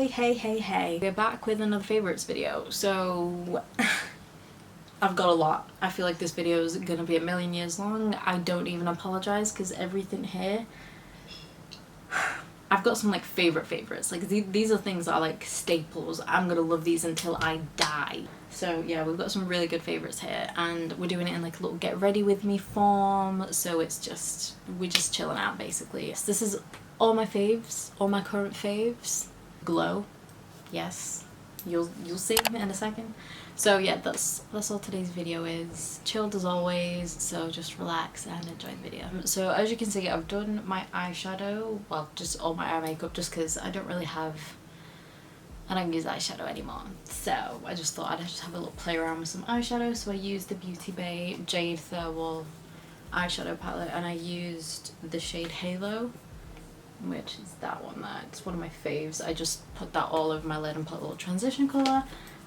Hey, we're back with another favorites video. So I've got a lot. I feel like this video is gonna be a million years long. I don't even apologize because everything here, I've got some like favorites. Like these are things that are like staples. I'm gonna love these until I die. So yeah, we've got some really good favorites here, and we're doing it in like a little get ready with me form. So it's just, we're just chilling out basically. So this is all my faves, all my current faves. Glow, yes, you'll see in a second. So yeah, that's all today's video is. Chilled as always, so just relax and enjoy the video. So as you can see, I've done my eyeshadow, well, just all my eye makeup, just because I don't use eyeshadow anymore. So I just thought I'd just have a little play around with some eyeshadow. So I used the Beauty Bay Jade Thirlwall eyeshadow palette, and I used the shade Halo, which is that one there. It's one of my faves. I just put that all over my lid and put a little transition colour,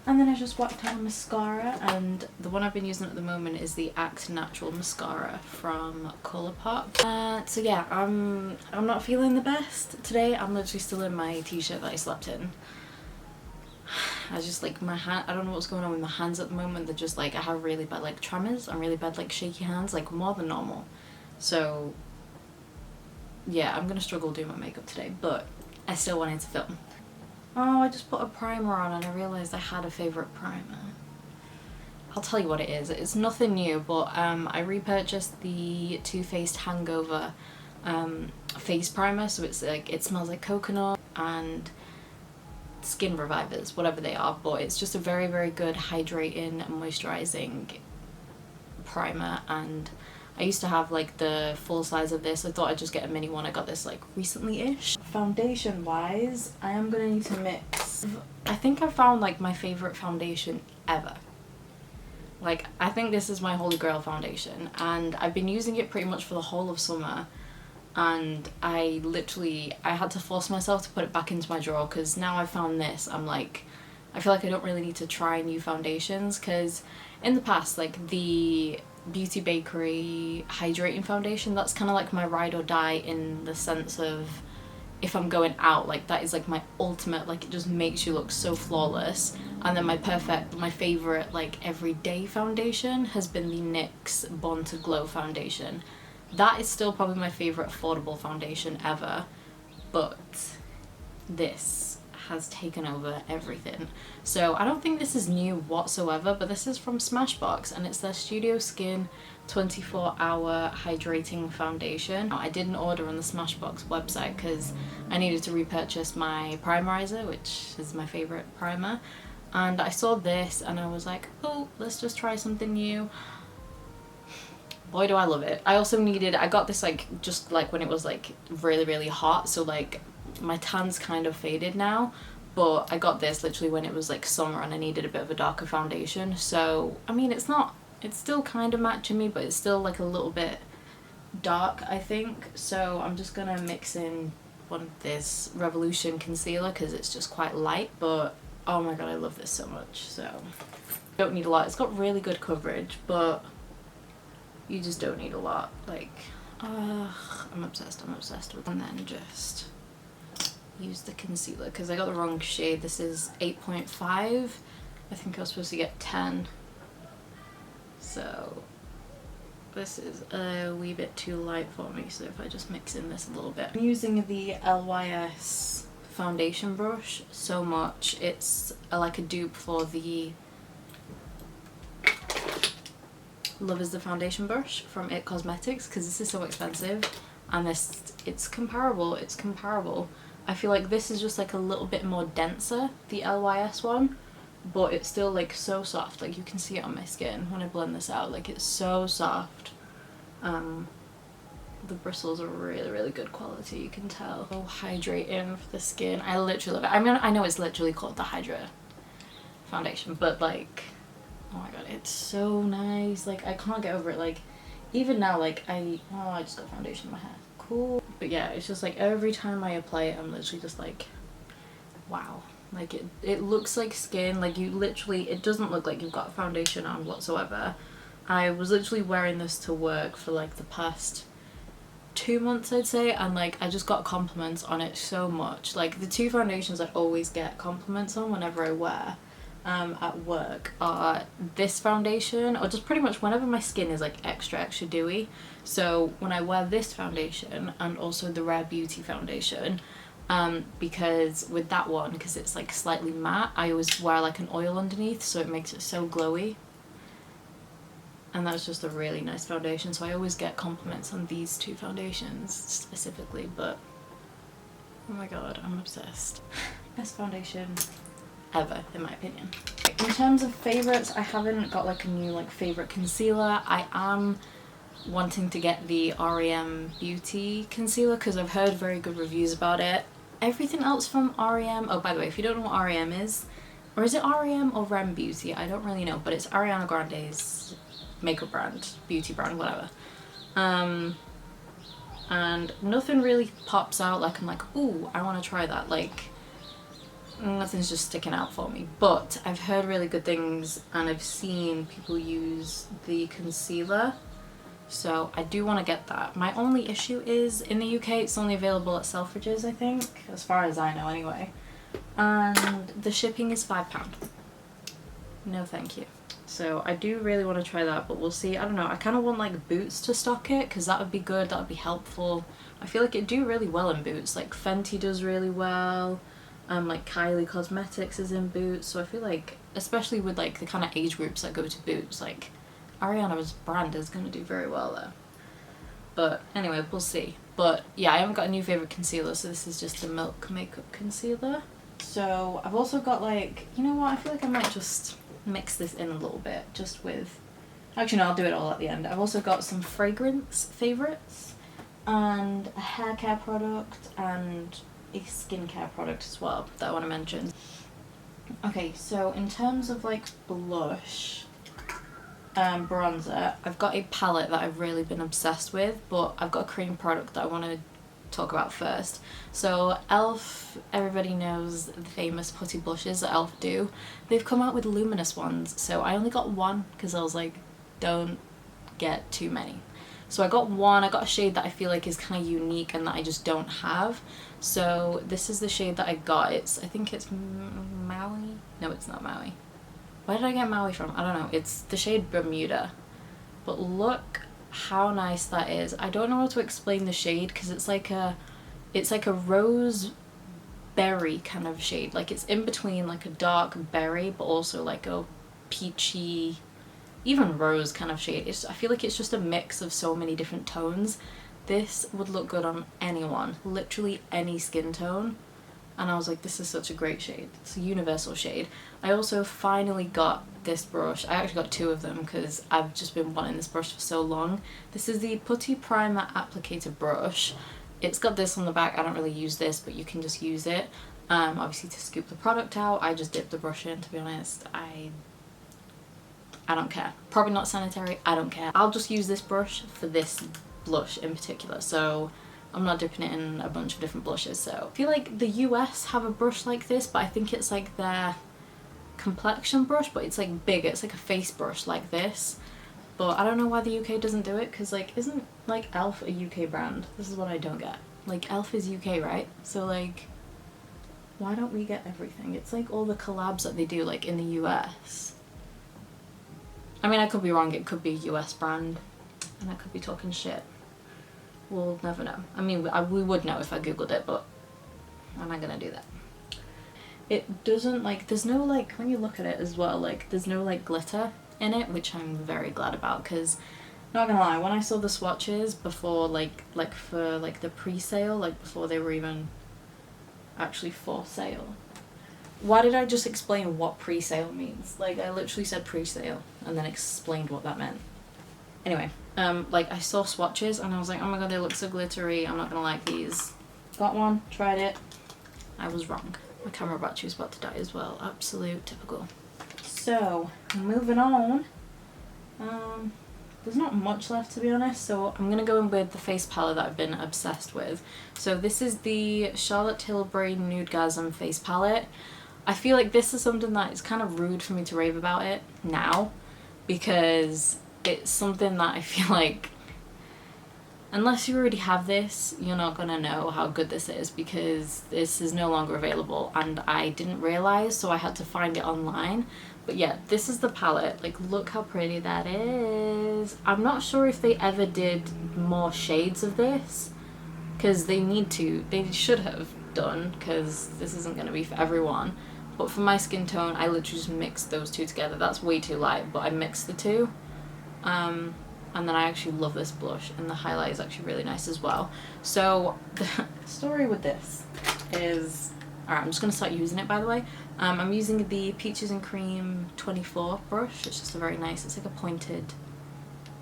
and then I just whacked on mascara, and the one I've been using at the moment is the Act Natural mascara from Colourpop. So yeah, I'm not feeling the best today. I'm literally still in my t-shirt that I slept in. I just like my hand, I don't know what's going on with my hands at the moment. They're just like, I have really bad like tremors and really bad like shaky hands, like more than normal. So yeah, I'm gonna struggle doing my makeup today, but I still wanted to film. Oh, I just put a primer on and I realised I had a favourite primer. I'll tell you what it is. It's nothing new, but I repurchased the Too Faced Hangover face primer. So it's like, it smells like coconut and skin revivers, whatever they are, but it's just a very, very good hydrating, moisturising primer. And I used to have like the full size of this. I thought I'd just get a mini one. I got this like recently-ish. Foundation wise, I am gonna need to mix. I think I found like my favourite foundation ever. Like, I think this is my holy grail foundation, and I've been using it pretty much for the whole of summer, and I had to force myself to put it back into my drawer, because now I've found this, I'm like, I feel like I don't really need to try new foundations, because in the past, like the Beauty Bakery hydrating foundation, that's kind of like my ride or die, in the sense of if I'm going out, like that is like my ultimate, like it just makes you look so flawless. And then my favorite like everyday foundation has been the NYX Born to Glow foundation. That is still probably my favorite affordable foundation ever, but this has taken over everything. So I don't think this is new whatsoever, but this is from Smashbox, and it's their Studio Skin 24-hour hydrating foundation. I didn't order on the Smashbox website because I needed to repurchase my primerizer, which is my favorite primer, and I saw this and I was like, oh, let's just try something new. Boy, do I love it. I got this like just like when it was like really, really hot, so like my tan's kind of faded now, but I got this literally when it was like summer and I needed a bit of a darker foundation. So I mean, it's still kind of matching me, but it's still like a little bit dark, I think. So I'm just gonna mix in this Revolution concealer because it's just quite light, but oh my god, I love this so much. So don't need a lot. It's got really good coverage, but you just don't need a lot. Like, I'm obsessed with it. And then just use the concealer because I got the wrong shade. This is 8.5. I think I was supposed to get 10. So this is a wee bit too light for me, so if I just mix in this a little bit. I'm using the LYS foundation brush so much. It's like a dupe for the Love is the foundation brush from It Cosmetics, because this is so expensive, and it's comparable. I feel like this is just like a little bit more denser, the LYS one, but it's still like so soft. Like you can see it on my skin when I blend this out, like it's so soft. The bristles are really, really good quality, you can tell. So hydrating for the skin, I literally love it. I mean, I know it's literally called the Hydra foundation, but like, oh my god, it's so nice. Like I can't get over it. Like even now, like I just got foundation in my hair. Cool. But yeah, it's just like every time I apply it, I'm literally just like, wow. Like it looks like skin. Like you literally, it doesn't look like you've got foundation on whatsoever. I was literally wearing this to work for like the past 2 months I'd say, and like I just got compliments on it so much. Like the two foundations I always get compliments on whenever I wear at work are this foundation, or just pretty much whenever my skin is like extra dewy. So when I wear this foundation and also the Rare Beauty foundation, because with that one, because it's like slightly matte, I always wear like an oil underneath, so it makes it so glowy. And that's just a really nice foundation, so I always get compliments on these two foundations specifically, but oh my god, I'm obsessed. Best foundation ever, in my opinion. In terms of favourites, I haven't got like a new like favourite concealer. I am wanting to get the REM Beauty concealer because I've heard very good reviews about it. Everything else from REM, oh by the way, if you don't know what REM is, or is it REM or REM Beauty? I don't really know, but it's Ariana Grande's makeup brand, beauty brand, whatever. And nothing really pops out like I'm like, ooh, I want to try that. Like nothing's just sticking out for me, but I've heard really good things and I've seen people use the concealer, so I do want to get that. My only issue is in the UK it's only available at Selfridges, I think, as far as I know anyway, and the shipping is £5. No thank you. So I do really want to try that, but we'll see. I don't know, I kind of want like Boots to stock it because that would be good, that would be helpful. I feel like it'd do really well in Boots, like Fenty does really well, like Kylie Cosmetics is in Boots, so I feel like, especially with like the kind of age groups that go to Boots, like Ariana's brand is going to do very well there. But anyway, we'll see. But yeah, I haven't got a new favourite concealer, so this is just the Milk Makeup Concealer. So I've also got like, you know what, I feel like I might just mix this in a little bit just with, actually no, I'll do it all at the end. I've also got some fragrance favourites and a hair care product and a skincare product as well that I want to mention. Okay, so in terms of like blush, bronzer, I've got a palette that I've really been obsessed with, but I've got a cream product that I want to talk about first. So e.l.f., everybody knows the famous putty blushes that e.l.f. do. They've come out with luminous ones, so I only got one because I was like, don't get too many. So I got one. I got a shade that I feel like is kind of unique and that I just don't have. So this is the shade that I got. I think it's Maui? No, it's not Maui. Where did I get Maui from? I don't know. It's the shade Bermuda. But look how nice that is. I don't know how to explain the shade because it's like a rose berry kind of shade. Like it's in between like a dark berry but also like a peachy, even rose kind of shade. I feel like it's just a mix of so many different tones. This would look good on anyone, literally any skin tone. And I was like, this is such a great shade. It's a universal shade. I also finally got this brush. I actually got two of them because I've just been wanting this brush for so long. This is the Putty Primer Applicator Brush. It's got this on the back. I don't really use this, but you can just use it. Obviously to scoop the product out. I just dip the brush in, to be honest. I don't care. Probably not sanitary. I don't care. I'll just use this brush for this blush in particular. So I'm not dipping it in a bunch of different blushes. So I feel like the US have a brush like this, but I think it's like their complexion brush, but it's like bigger. It's like a face brush like this. But I don't know why the UK doesn't do it, because like, isn't like e.l.f. a UK brand? This is what I don't get. Like e.l.f. is UK, right? So like, why don't we get everything? It's like all the collabs that they do like in the US. I mean, I could be wrong. It could be a US brand and I could be talking shit. We'll never know. I mean, we would know if I googled it, but I'm not gonna do that. It doesn't like, there's no like, when you look at it as well, like there's no like glitter in it, which I'm very glad about, because not gonna lie, when I saw the swatches before like for like the pre-sale, like before they were even actually for sale. Why did I just explain what pre-sale means? Like I literally said pre-sale and then explained what that meant. Anyway, like I saw swatches and I was like, oh my god, they look so glittery, I'm not gonna like these. Got one, tried it, I was wrong. My camera battery is about to die as well, absolute typical. So, moving on, there's not much left to be honest, so I'm gonna go in with the face palette that I've been obsessed with. So this is the Charlotte Tilbury Nudegasm face palette. I feel like this is something that it's kind of rude for me to rave about it now, because it's something that I feel like unless you already have this, you're not gonna know how good this is, because this is no longer available and I didn't realize, so I had to find it online. But yeah, this is the palette. Like, look how pretty that is. I'm not sure if they ever did more shades of this, because they need to. They should have done, because this isn't going to be for everyone. But for my skin tone, I literally just mixed those two together. That's way too light, but I mixed the two. And then I actually love this blush, and the highlight is actually really nice as well. So the story with this is, alright, I'm just going to start using it, by the way. I'm using the Peaches and Cream 24 brush. It's just a very nice, it's like a pointed,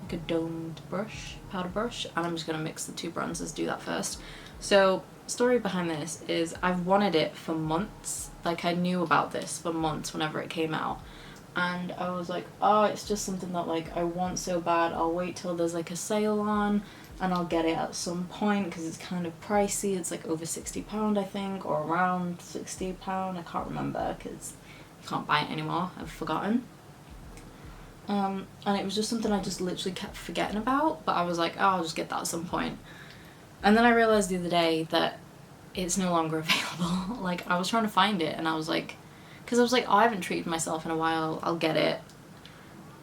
like a domed brush, powder brush, and I'm just going to mix the two bronzers, do that first. So, story behind this is I've wanted it for months. Like, I knew about this for months whenever it came out. And I was like, oh, it's just something that, like, I want so bad. I'll wait till there's, like, a sale on, and I'll get it at some point, because it's kind of pricey. It's, like, over £60, I think, or around £60. I can't remember, because I can't buy it anymore. I've forgotten. And it was just something I just literally kept forgetting about, but I was like, oh, I'll just get that at some point. And then I realised the other day that it's no longer available. Like, I was trying to find it, and I was like, because I was like, oh, I haven't treated myself in a while, I'll get it.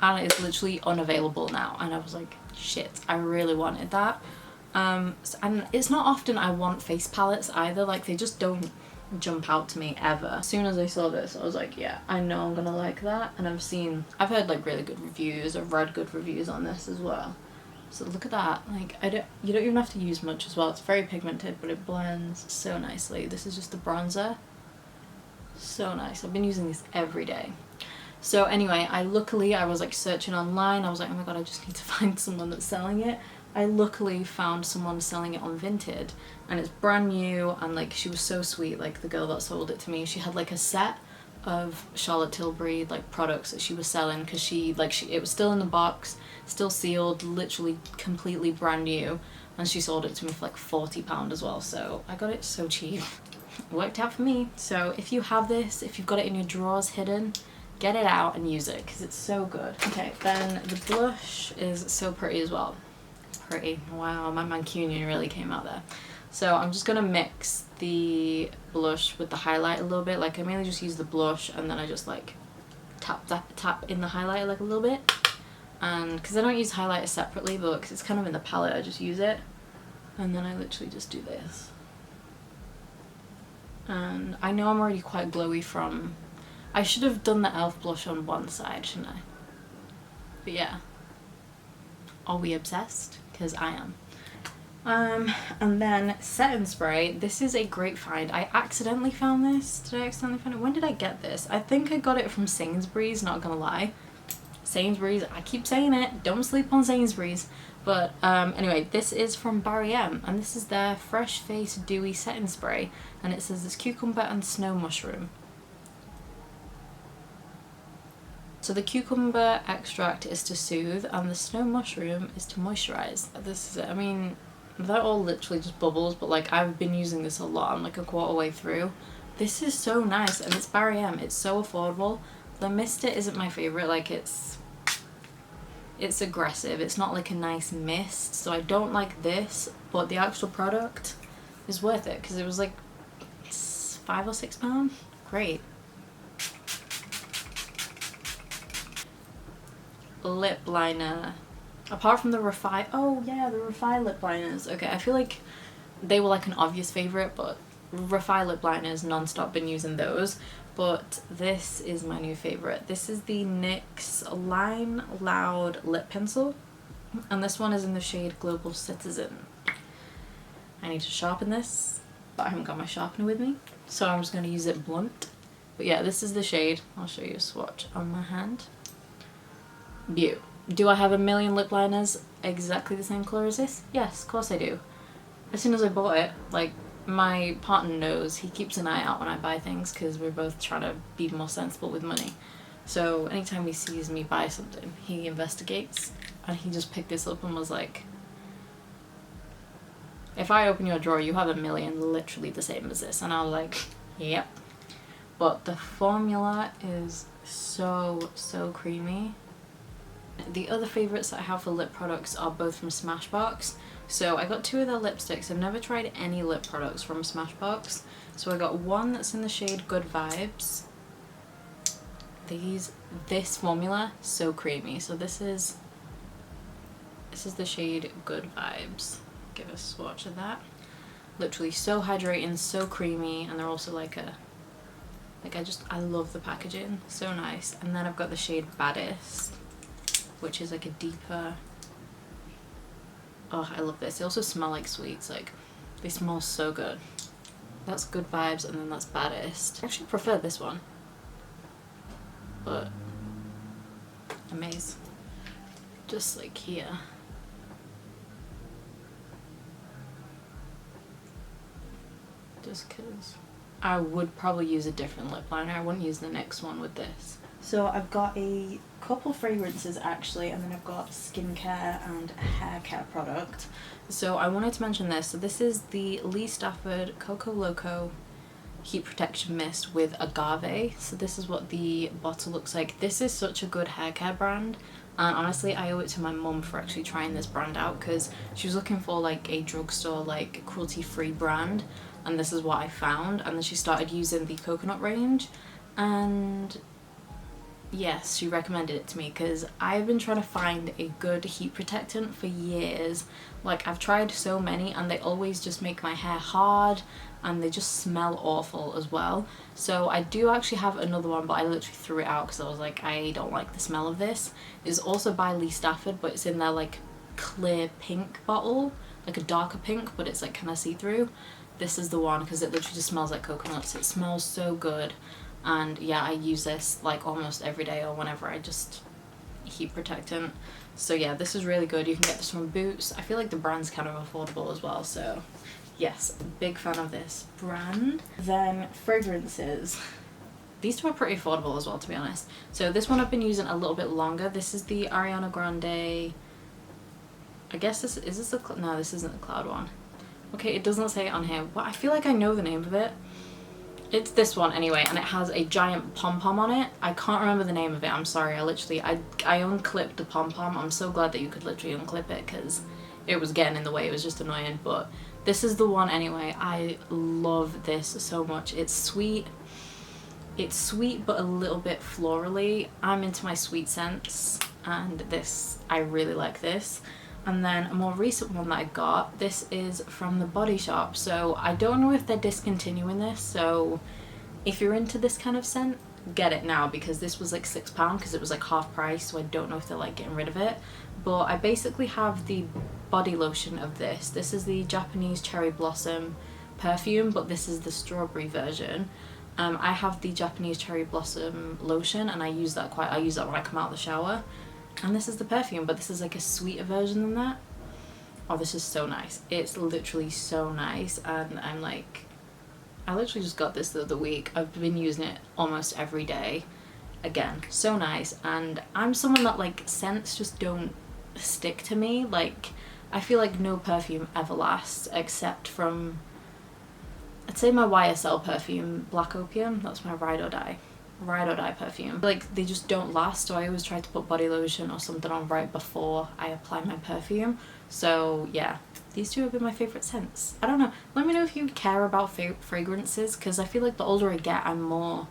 And it's literally unavailable now. And I was like, shit, I really wanted that. And it's not often I want face palettes either. Like, they just don't jump out to me ever. As soon as I saw this, I was like, yeah, I know I'm gonna like that. And I've heard like really good reviews. I've read good reviews on this as well. So look at that. Like, you don't even have to use much as well. It's very pigmented, but it blends so nicely. This is just the bronzer. So nice. I've been using this every day. So anyway, I was like searching online. I was like, oh my god, I just need to find someone that's selling it. I luckily found someone selling it on Vinted, and it's brand new, and like, she was so sweet, like the girl that sold it to me. She had like a set of Charlotte Tilbury like products that she was selling, because it was still in the box, still sealed, literally completely brand new, and she sold it to me for like £40 as well. So I got it so cheap. It worked out for me. So if you have this, if you've got it in your drawers hidden, get it out and use it, because it's so good. Okay, then the blush is so pretty as well. Pretty. Wow, my Mancunian really came out there. So I'm just gonna mix the blush with the highlight a little bit. Like, I mainly just use the blush, and then I just like tap in the highlight like a little bit. And because I don't use highlighter separately, but because it's kind of in the palette, I just use it. And then I literally just do this. And I know I'm already quite glowy from... I should have done the e.l.f. blush on one side, shouldn't I? But yeah. Are we obsessed? Because I am. And then setting spray. This is a great find. I accidentally found this. Did I accidentally find it? When did I get this? I think I got it from Sainsbury's, not gonna lie. Sainsbury's, I keep saying it. Don't sleep on Sainsbury's. But anyway, this is from Barry M, and this is their Fresh Face Dewy Setting Spray, and it says it's cucumber and snow mushroom. So the cucumber extract is to soothe, and the snow mushroom is to moisturize. This is it. I mean, they're all literally just bubbles, but like, I've been using this a lot. I'm like a quarter way through. This is so nice, and it's Barry M. It's so affordable. The Mist It isn't my favorite. Like, it's aggressive. It's not like a nice mist, so I don't like this, but the actual product is worth it, because it was like £5 or £6. Great. Lip liner. Apart from the Refi... Oh yeah, the Refi lip liners. Okay, I feel like they were like an obvious favourite, but Refi lip liners, non-stop been using those. But this is my new favourite. This is the NYX Line Loud Lip Pencil. And this one is in the shade Global Citizen. I need to sharpen this, but I haven't got my sharpener with me, so I'm just going to use it blunt. But yeah, this is the shade. I'll show you a swatch on my hand. Beaut. Do I have a million lip liners exactly the same colour as this? Yes, of course I do. As soon as I bought it, like, my partner knows, he keeps an eye out when I buy things, because we're both trying to be more sensible with money. So anytime he sees me buy something, he investigates, and he just picked this up and was like, if I open your drawer, you have a million literally the same as this. And I was like, yep. But the formula is so, so creamy. The other favourites that I have for lip products are both from Smashbox. So I got 2 of their lipsticks. I've never tried any lip products from Smashbox. So I got one that's in the shade Good Vibes. This formula, so creamy. So this is the shade Good Vibes. Give a swatch of that. Literally so hydrating, so creamy, and they're also like I love the packaging, so nice. And then I've got the shade Baddest, which is like a deeper, oh, I love this. They also smell like sweets, like they smell so good. That's Good Vibes, and then that's Baddest. I actually prefer this one, but amaze, just like here. Just because I would probably use a different lip liner. I wouldn't use the NYX one with this. So I've got a couple fragrances actually, and then I've got skincare and hair care product. So I wanted to mention this. So this is the Lee Stafford Coco Loco Heat Protection Mist with agave. So this is what the bottle looks like. This is such a good hair care brand. And honestly, I owe it to my mum for actually trying this brand out, because she was looking for like a drugstore, like cruelty-free brand. And this is what I found, and then she started using the coconut range, and yes, she recommended it to me because I've been trying to find a good heat protectant for years. Like, I've tried so many and they always just make my hair hard and they just smell awful as well. So I do actually have another one, but I literally threw it out because I was like, I don't like the smell of this. It's also by Lee Stafford, but it's in their like clear pink bottle, like a darker pink, but it's like kind of see-through. This is the one because it literally just smells like coconuts. It smells so good, and yeah, I use this like almost every day or whenever I just heat protectant. So yeah, this is really good. You can get this from Boots. I feel like the brand's kind of affordable as well, so yes, big fan of this brand. Then fragrances. These two are pretty affordable as well, to be honest. So this one I've been using a little bit longer. This is the Ariana Grande. I guess this is this a no, this isn't the cloud one. Okay, it doesn't say it on here. Well, I feel like I know the name of it. It's this one anyway, and it has a giant pom-pom on it. I can't remember the name of it, I'm sorry. I unclipped the pom-pom. I'm so glad that you could literally unclip it because it was getting in the way. It was just annoying, but this is the one anyway. I love this so much. It's sweet. It's sweet but a little bit florally. I'm into my sweet scents, and this, I really like this. And then a more recent one that I got, this is from the Body Shop. So I don't know if they're discontinuing this, so if you're into this kind of scent, get it now, because this was like £6 because it was like half price, so I don't know if they're like getting rid of it. But I basically have the body lotion of this. This is the Japanese Cherry Blossom perfume, but this is the strawberry version. I have the Japanese Cherry Blossom lotion, and I use that when I come out of the shower. And this is the perfume, but this is like a sweeter version than that. Oh, this is so nice. It's literally so nice, and I'm like, I literally just got this the other week. I've been using it almost every day. Again, so nice. And I'm someone that like scents just don't stick to me. Like, I feel like no perfume ever lasts except from, I'd say my YSL perfume, Black Opium. That's my ride or die perfume. Like, they just don't last, so I always try to put body lotion or something on right before I apply my perfume. So yeah, these two have been my favourite scents. I don't know, let me know if you care about fragrances, because I feel like the older I get, I'm more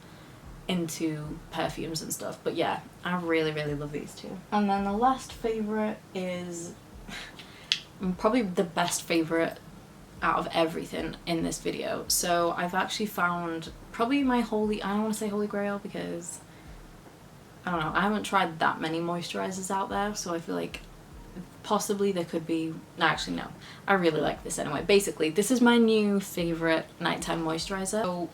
into perfumes and stuff. But yeah, I really love these two. And then the last favourite is probably the best favourite out of everything in this video. So I've actually found probably my holy, I don't want to say holy grail because I don't know, I haven't tried that many moisturizers out there, so I feel like possibly there could be, no, actually no, I really like this anyway. Basically, this is my new favorite nighttime moisturizer. So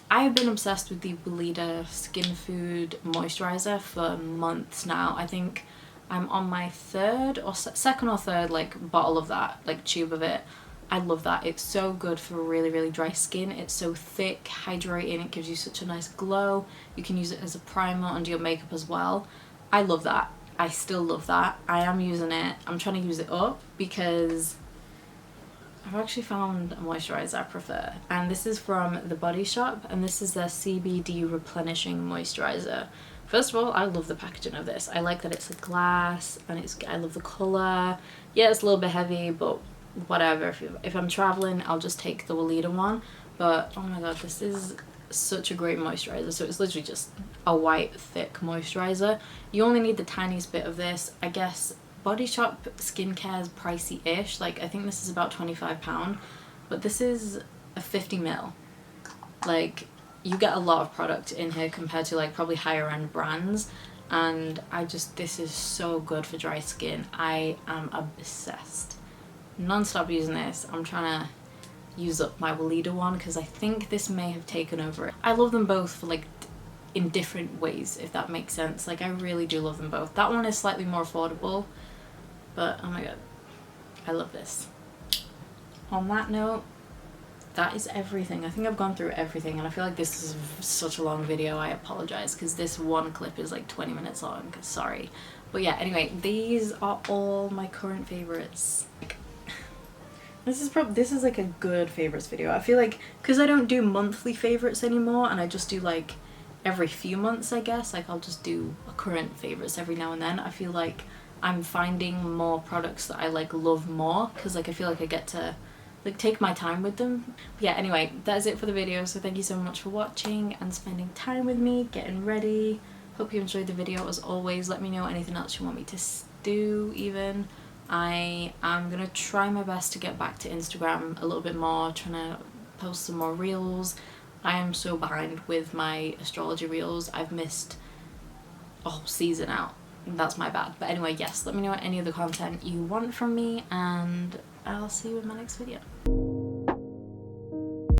I've been obsessed with the Bermuda Skin Food moisturizer for months now. I think I'm on my second or third like bottle of that, like tube of it. I love that. It's so good for really dry skin. It's so thick, hydrating, it gives you such a nice glow. You can use it as a primer under your makeup as well. I love that. I still love that. I am using it. I'm trying to use it up because I've actually found a moisturizer I prefer. And this is from the Body Shop, and this is their CBD Replenishing Moisturizer. First of all, I love the packaging of this. I like that it's a glass, and I love the colour. Yeah, it's a little bit heavy, but whatever. If I'm traveling, I'll just take the Weleda one. But oh my god, this is such a great moisturizer. So it's literally just a white thick moisturizer. You only need the tiniest bit of this. I guess Body Shop skincare is pricey-ish. Like I think this is about £25, but this is a 50ml. Like you get a lot of product in here compared to like probably higher end brands, and this is so good for dry skin. I am obsessed, non-stop using this. I'm trying to use up my Weleda one because I think this may have taken over it. I love them both for like in different ways, if that makes sense. Like I really do love them both. That one is slightly more affordable, but oh my god, I love this. On that note, that is everything. I think I've gone through everything, and I feel like this is such a long video. I apologize because this one clip is like 20 minutes long, sorry. But yeah, anyway, these are all my current favorites. This is like a good favorites video. I feel like because I don't do monthly favorites anymore, and I just do like every few months, I guess. Like I'll just do a current favorites every now and then. I feel like I'm finding more products that I like love more, because like I feel like I get to like take my time with them. Yeah, anyway, that is it for the video. So thank you so much for watching and spending time with me, getting ready. Hope you enjoyed the video. As always, let me know anything else you want me to do even. I am gonna try my best to get back to Instagram a little bit more, trying to post some more reels. I am so behind with my astrology reels. I've missed a whole season out. That's my bad. But anyway, yes, let me know any other content you want from me, and I'll see you in my next video.